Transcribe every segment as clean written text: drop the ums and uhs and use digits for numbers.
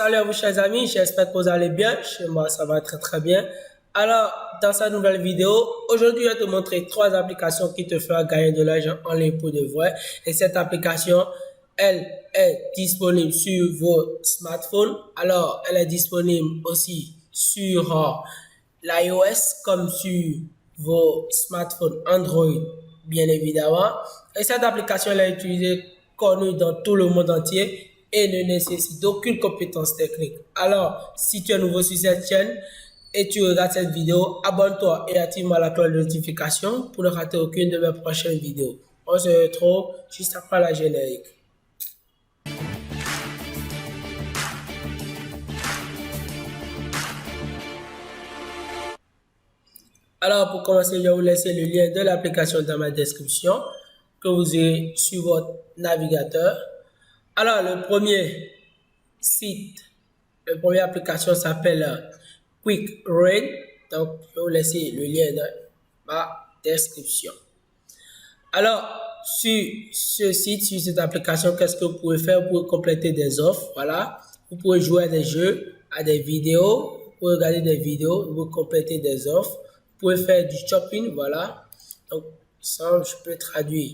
Salut à vous chers amis, j'espère que vous allez bien. Chez moi ça va très bien. Alors dans cette nouvelle vidéo, aujourd'hui je vais te montrer 3 applications qui te feront gagner de l'argent en ligne pour de vrai. Et cette application, elle est disponible sur vos smartphones. Alors elle est disponible aussi sur l'iOS comme sur vos smartphones Android bien évidemment. Et cette application elle est utilisée, connue dans tout le monde entier et ne nécessite aucune compétence technique. Alors, si tu es nouveau sur cette chaîne et tu regardes cette vidéo, abonne-toi et active la cloche de notification pour ne rater aucune de mes prochaines vidéos. On se retrouve juste après la générique. Alors, pour commencer, je vais vous laisser le lien de l'application dans ma description que vous avez sur votre navigateur. Alors, le premier site, la première application s'appelle Quick Rain. Donc, je vais vous laisser le lien dans ma description. Alors, sur ce site, sur cette application, qu'est-ce que vous pouvez faire? Vous pouvez compléter des offres. Voilà. Vous pouvez jouer à des jeux, à des vidéos. Vous pouvez regarder des vidéos. Vous pouvez compléter des offres. Vous pouvez faire du shopping. Voilà. Donc, ça, je peux traduire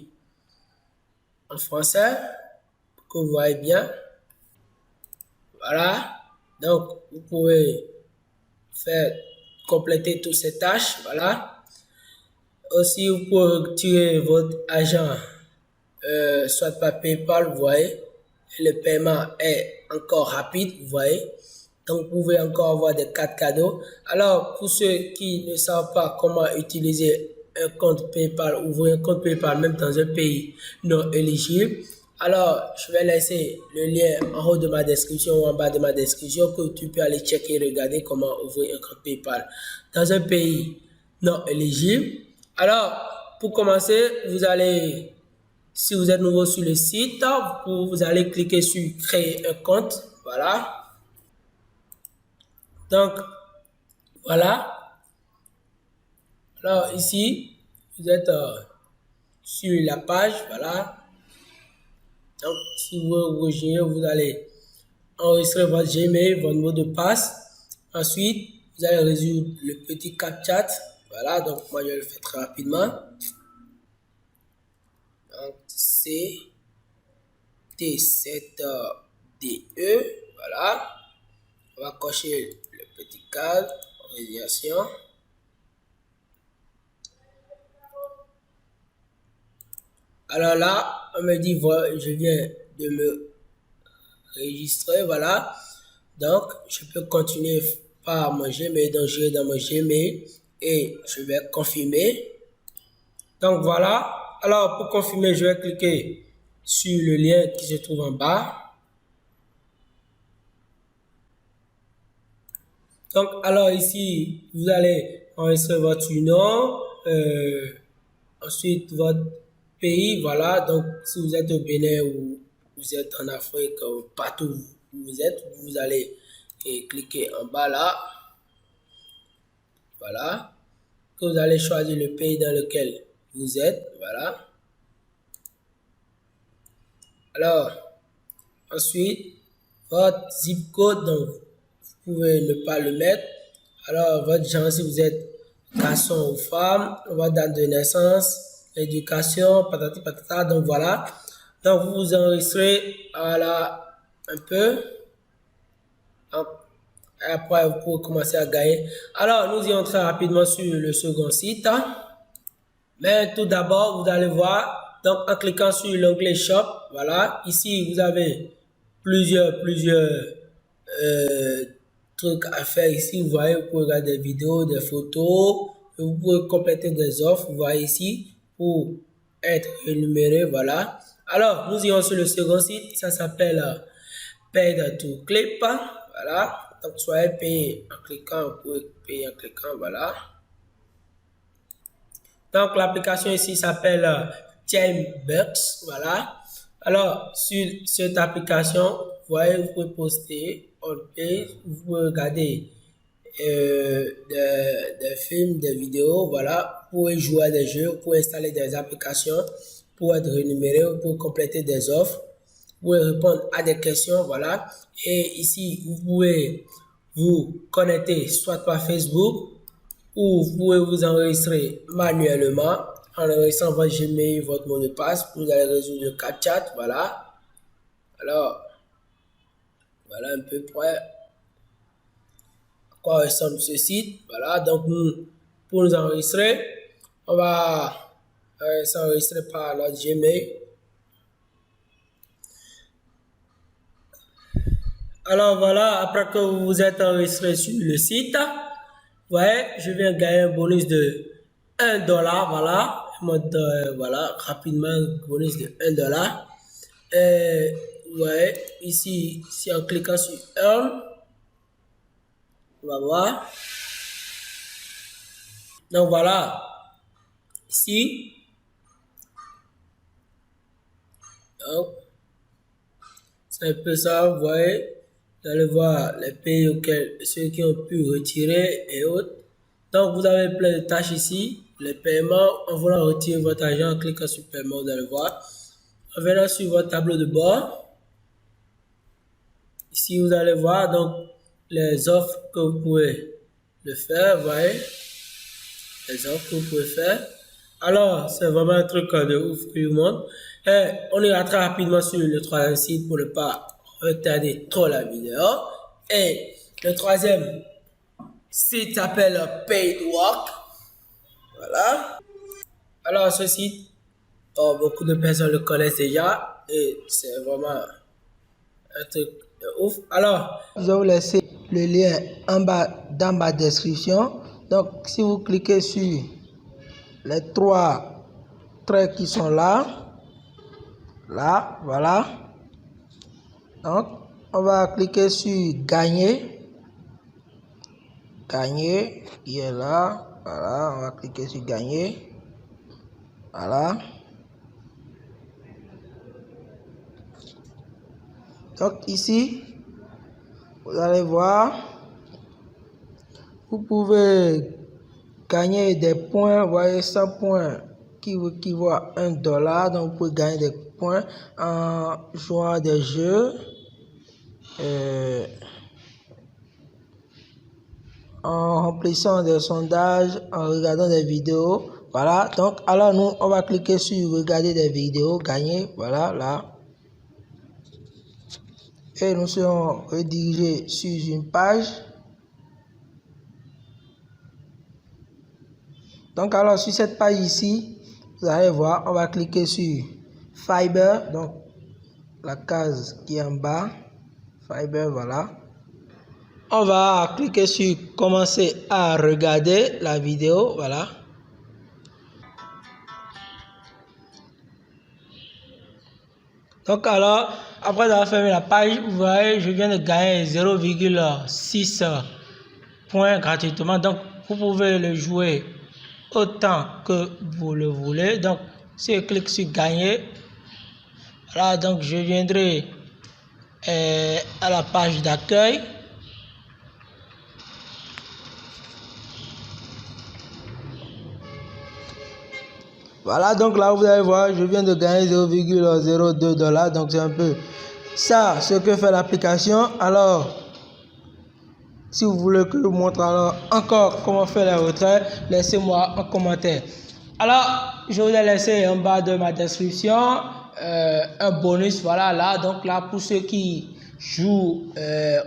en français pour que vous voyez bien. Voilà. Donc, vous pouvez faire compléter toutes ces tâches. Voilà. Aussi, vous pouvez retirer votre argent, soit par PayPal, vous voyez. Le paiement est encore rapide, vous voyez. Donc, vous pouvez encore avoir des cartes cadeaux. Alors, pour ceux qui ne savent pas comment utiliser un compte PayPal, ouvrir un compte PayPal même dans un pays non éligible, alors je vais laisser le lien en haut de ma description ou en bas de ma description que tu peux aller checker et regarder comment ouvrir un compte PayPal dans un pays non éligible. Alors, pour commencer, vous allez, si vous êtes nouveau sur le site, vous allez cliquer sur créer un compte. Voilà. Donc, voilà. Alors, ici, vous êtes sur la page. Voilà. Donc, si vous rejoignez, vous allez enregistrer votre Gmail, votre mot de passe. Ensuite, vous allez résoudre le petit CAPTCHA. Voilà. Donc, moi, je vais le faire très rapidement. Donc, c'est T7DE. Voilà. On va cocher le petit cadre, organisation. Alors là, on me dit, voilà, je viens de me enregistrer, voilà. Donc, je peux continuer par mon Gmail, donc je vais dans mon Gmail et je vais confirmer. Donc voilà. Alors, pour confirmer, je vais cliquer sur le lien qui se trouve en bas. Donc, alors ici, vous allez enregistrer votre nom, ensuite votre pays, voilà. Donc, si vous êtes au Bénin ou vous êtes en Afrique, ou partout où vous êtes, vous allez cliquer en bas là. Voilà. Que vous allez choisir le pays dans lequel vous êtes, voilà. Alors, ensuite, votre zip code, donc, vous pouvez ne pas le mettre. Alors, votre genre, si vous êtes garçon ou femme, votre date de naissance, l'éducation, patati patata, donc voilà. Donc, vous vous enregistrez, voilà, un peu. Donc, après, vous pouvez commencer à gagner. Alors, nous irons très rapidement sur le second site. Mais tout d'abord, vous allez voir, donc en cliquant sur l'onglet Shop, voilà, ici, vous avez plusieurs trucs à faire ici. Vous voyez, vous pouvez regarder des vidéos, des photos, vous pouvez compléter des offres, vous voyez ici, pour être énuméré, voilà. Alors, nous irons sur le second site, ça s'appelle Paid to Clip, voilà. Donc, soyez payé en cliquant, vous pouvez payer en cliquant, voilà. Donc, l'application ici s'appelle Timebucks, voilà. Alors, sur cette application, vous voyez, vous pouvez poster, vous pouvez regarder des films, des vidéos, voilà. Vous pouvez jouer à des jeux, vous pouvez installer des applications pour être rémunéré, vous pouvez compléter des offres. pouvez répondre à des questions, voilà. Et ici, vous pouvez vous connecter soit par Facebook ou vous pouvez vous enregistrer manuellement en enregistrant votre Gmail, votre mot de passe. Vous allez résoudre le CAPTCHA, voilà. Alors, voilà un peu près à quoi ressemble ce site. Voilà, donc pour nous enregistrer, on va s'enregistrer par notre Gmail. Alors voilà, après que vous vous êtes enregistré sur le site, vous voyez, je viens de gagner un bonus de $1, voilà. Voilà, rapidement, bonus de $1. Ouais, ici, si en cliquant sur Earn, on va voir. Donc voilà, ici, donc, c'est un peu ça, vous voyez. Vous allez voir les pays auxquels ceux qui ont pu retirer et autres. Donc vous avez plein de tâches ici. Les paiements, en voulant retirer votre argent, en cliquant sur paiement, vous allez voir. En venant sur votre tableau de bord, ici vous allez voir donc les offres que vous pouvez le faire, vous voyez. Les offres que vous pouvez faire. Alors, c'est vraiment un truc de ouf que je vous montre. Et on ira très rapidement sur le troisième site pour ne pas retarder trop la vidéo. Et le troisième site s'appelle Paidwork. Voilà. Alors, ce site, beaucoup de personnes le connaissent déjà et c'est vraiment un truc de ouf. Alors, je vais vous laisser le lien en bas dans ma description. Donc, si vous cliquez sur les 3 traits qui sont là, voilà. Donc, on va cliquer sur gagner qui est là, voilà, on va cliquer sur gagner, voilà. Donc ici, vous allez voir, vous pouvez gagner des points, vous voyez 100 points qui équivaut à $1, donc vous pouvez gagner des points en jouant à des jeux, en remplissant des sondages, en regardant des vidéos, voilà. Donc alors nous on va cliquer sur regarder des vidéos, gagner, voilà, là. Et nous serons redirigés sur une page. Donc alors sur cette page ici, vous allez voir, on va cliquer sur Fiverr, donc la case qui est en bas, Fiverr, voilà. On va cliquer sur commencer à regarder la vidéo, voilà. Donc alors, après avoir fermé la page, vous voyez, je viens de gagner 0,6 points gratuitement. Donc, vous pouvez le jouer autant que vous le voulez. Donc, si je clique sur gagner, voilà, donc je viendrai à la page d'accueil. Voilà, donc là vous allez voir, je viens de gagner 0,02 $, donc c'est un peu ça ce que fait l'application. Alors, si vous voulez que je vous montre alors encore comment faire les retraits, laissez-moi un commentaire. Alors, je vous ai laissé en bas de ma description un bonus, voilà, là, donc là pour ceux qui jouent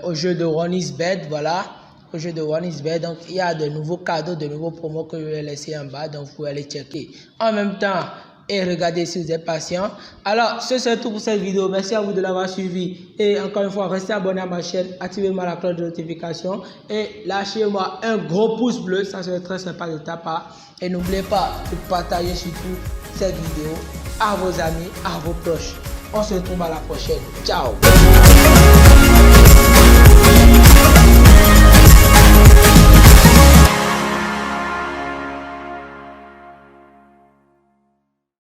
au jeu de OneXBet, voilà. Au jeu de OneXBet, donc il y a de nouveaux cadeaux, de nouveaux promos que je vais laisser en bas, donc vous pouvez aller checker en même temps et regarder si vous êtes patient. Alors, c'est tout pour cette vidéo. Merci à vous de l'avoir suivi. Et encore une fois, restez abonné à ma chaîne, activez-moi la cloche de notification et lâchez-moi un gros pouce bleu, ça serait très sympa de ta part. Et n'oubliez pas de partager surtout cette vidéo à vos amis, à vos proches. On se retrouve à la prochaine. Ciao!